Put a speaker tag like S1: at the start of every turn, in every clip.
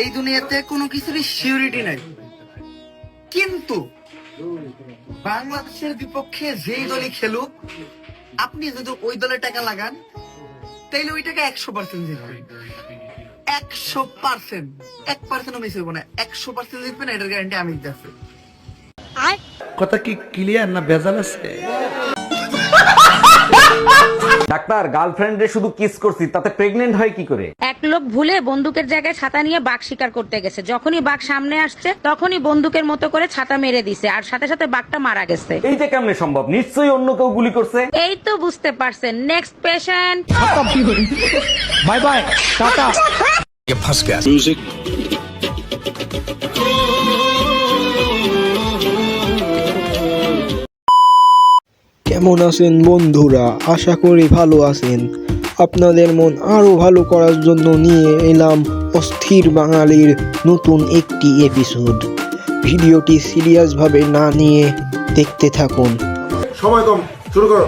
S1: এই দুনিয়াতে কোনো কিছুরই সিউরিটি নাই, কিন্তু বাংলাদেশের বিপক্ষে যেই দলই খেলুক, আপনি যদি ওই দলে টাকা লাগান তাইলে ওই টাকা 100% জিতবেন। 100%, 1%ও মিস হইব না, 100% জিতবেন, এটার গ্যারান্টি আমি দিতেছি।
S2: কথা কি ক্লিয়ার না ভেজাল আছে?
S3: ডাক্তার, গার্লফ্রেন্ডে শুধু কিস করছি, তাতে প্রেগনেন্ট হয় কি করে?
S4: এক লোক ভুলে বন্দুকের জায়গায় ছাতা নিয়ে বাঘ শিকার করতে গেছে। যখনই বাঘ সামনে আসছে তখনই বন্দুকের মতো করে ছাতা মেরে দিছে, আর সাথে সাথে বাঘটা মারা গেছে।
S3: এইটা কেমনে সম্ভব? নিশ্চয়ই অন্য কেউ গুলি করছে।
S4: এই তো বুঝতে পারছেন। Next patient.
S2: Bye bye, tata.
S5: কেমন আছেন বন্ধুরা? আশা করি ভালো আছেন। আপনাদের মন আরো ভালো করার জন্য নিয়ে এলাম অস্থির বাঙালির নতুন একটি এপিসোড। ভিডিওটি সিরিয়াসভাবে না নিয়ে দেখতে থাকুন।
S2: সময় কম, শুরু করো।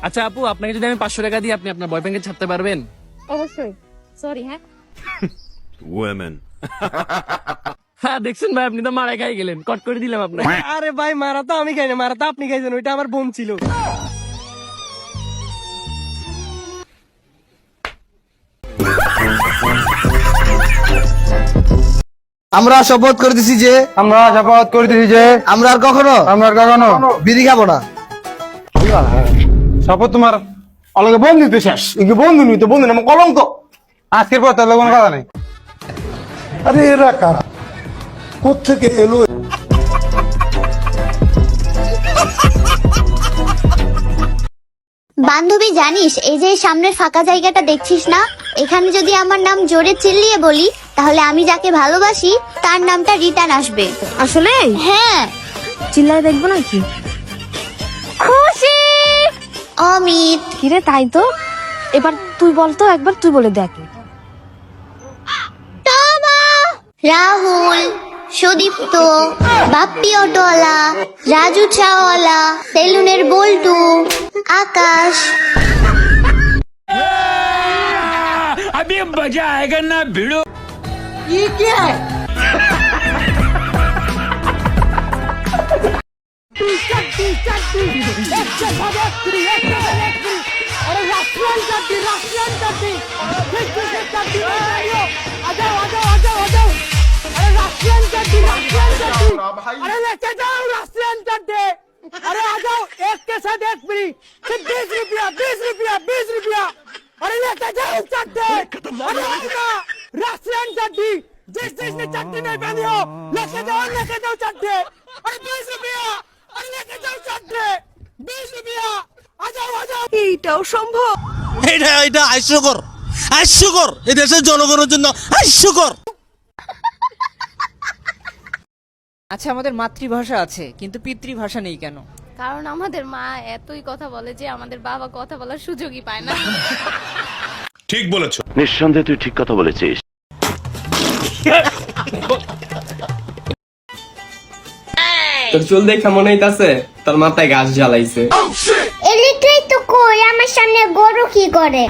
S6: আচ্ছা আপু, আপনাকে যদি আমি 500 টাকা দিই, আপনি আপনার বয়ফ্রেন্ডকে ছাড়তে পারবেন?
S4: অবশ্যই। সরি। হ্যাঁ
S6: হ্যাঁ, দেখছেন ভাই, আপনি তো মারা খাই গেলেন, কট করে দিলাম আপনাকে।
S7: আরে ভাই, মারা তো আমি খাই না, মারা তো আপনি খাইছেন, ওইটা আমার বোন ছিল।
S1: আমরা শপথ করতেছি যে আমরা আর কখনো বিড়ি খাবো না।
S8: শপথ তোমার অলগে বন্ধু তো শেষ, বন্ধু নই তো বন্ধু না, কলঙ্ক। আজকের পর তাহলে কোনো কথা নেই।
S2: আরে এরা কারা, কোত্থেকে এলো?
S9: বান্ধবী জানিস, এই যে সামনের ফাঁকা জায়গাটা দেখছিস না, এখানে যদি আমার নাম জোরে চিল্লিয়ে বলি তাহলে আমি যাকে ভালোবাসি তার নামটা রিটার্ন আসবে।
S4: আসলে?
S9: হ্যাঁ।
S4: চিল্লায় দেখবো নাকি?
S9: খুশি অমিত।
S4: কিরে, তাই তো। এবার তুই বলতো, একবার তুই বলে দেখ।
S9: টমা, রাহুল, সুদীপ্ত, বাপ্পি অটোওয়ালা, রাজু চাওয়ালা, সেলুনের বল্টু, আকাশ।
S6: अभी मजा आएगा ना भिड़ो।
S7: ये क्या है? अरे आ जाओ, एक के साथ एक फ्री, सिर्फ 20 रुपया 20 रुपया 20 रुपया। अरे लेके जाओ चट्टे, अरे राशियन चट्टी, जिसने चट्टी नहीं पहनी हो लेके जाओ चट्टे। अरे 20 रुपया, अरे लेके जाओ चट्टे 20 रुपया। आ जाओ। এইটাও সম্ভব?
S10: এটা হাস্যকর, এই দেশের জনগণের জন্য হাস্যকর।
S7: আচ্ছা, আমাদের মাতৃভাষা আছে কিন্তু পিতৃভাষা নেই কেন?
S11: কারণ আমাদের মা এতই কথা বলে যে আমাদের বাবা কথা বলার সুযোগই পায় না।
S10: ঠিক বলেছো।
S3: নিঃসন্দেহে তুই ঠিক কথা বলেছিস।
S7: তোর চুল দেখে মনে হইতাছে তোর মাথায় গাছ জ্বালাইছে।
S9: এলিটাই তো কই, আমার সামনে গরু কি করে?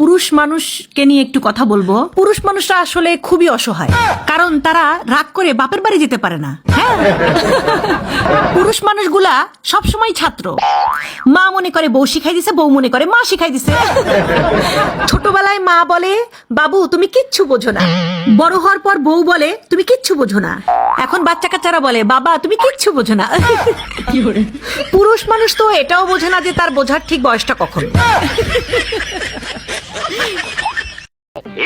S12: পুরুষ মানুষকে নিয়ে একটু কথা বলবো। পুরুষ মানুষরা আসলে খুবই অসহায়, কারণ তারা রাগ করে বাপের বাড়ি যেতে পারে না। হ্যাঁ, পুরুষ মানুষগুলা সবসময় ছাত্র। মা মনে করে বউ শিখাই দিছে, বউ মনে করে মা শিখাই দিছে। ছোটবেলায় মা বলে বাবু তুমি কিচ্ছু বোঝো না, বড় হওয়ার পর বউ বলে তুমি কিচ্ছু বোঝো না, এখন বাচ্চা কাচ্চারা বলে বাবা তুমি কিচ্ছু বোঝো না। পুরুষ মানুষ তো এটাও বোঝে না যে তার বোঝার ঠিক বয়সটা কখন।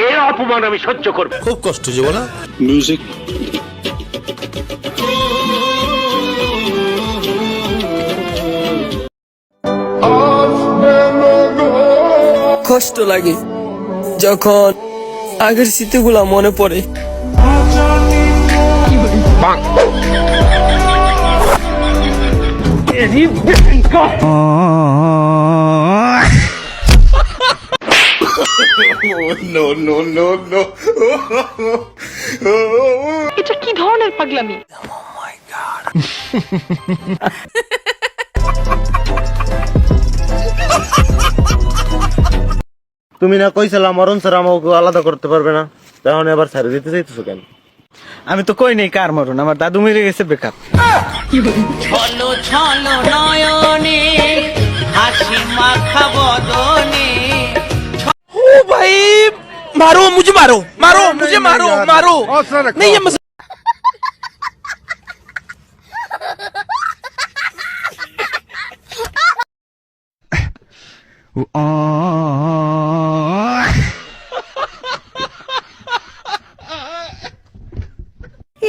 S3: এই অপমান আমি সহ্য করব।
S10: খুব কষ্ট যে বলা। মিউজিক।
S7: কষ্ট লাগে যখন আগের স্মৃতিগুলা মনে পড়ে।
S12: এটা কি ধরনের পাগলামি?
S8: তুমি না কইছিলাম মরণ স্যার আমাকে আলাদা করতে পারবে না, তখন আবার ছেড়ে দিতে চাইতেছো কেন? আমি তো কই নেই কার মরণ, আমার দাদু মেরে গেছে বেকার।
S6: ছলো ছলো নয়নে হাসি মাখা বদনে। ও ভাই মারো মুঝে, মারো মারো মুঝে, মারো মারো नहीं ये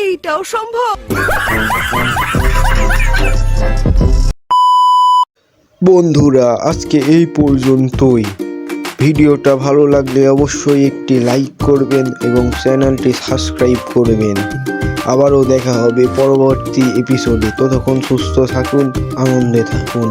S12: এইটাও সম্ভব?
S5: বন্ধুরা আজকে এই পর্যন্তই। ভিডিওটা ভালো লাগলে অবশ্যই একটি লাইক করবেন এবং চ্যানেলটি সাবস্ক্রাইব করবেন। আবারও দেখা হবে পরবর্তী এপিসোডে। ততক্ষণ সুস্থ থাকুন, আনন্দে থাকুন।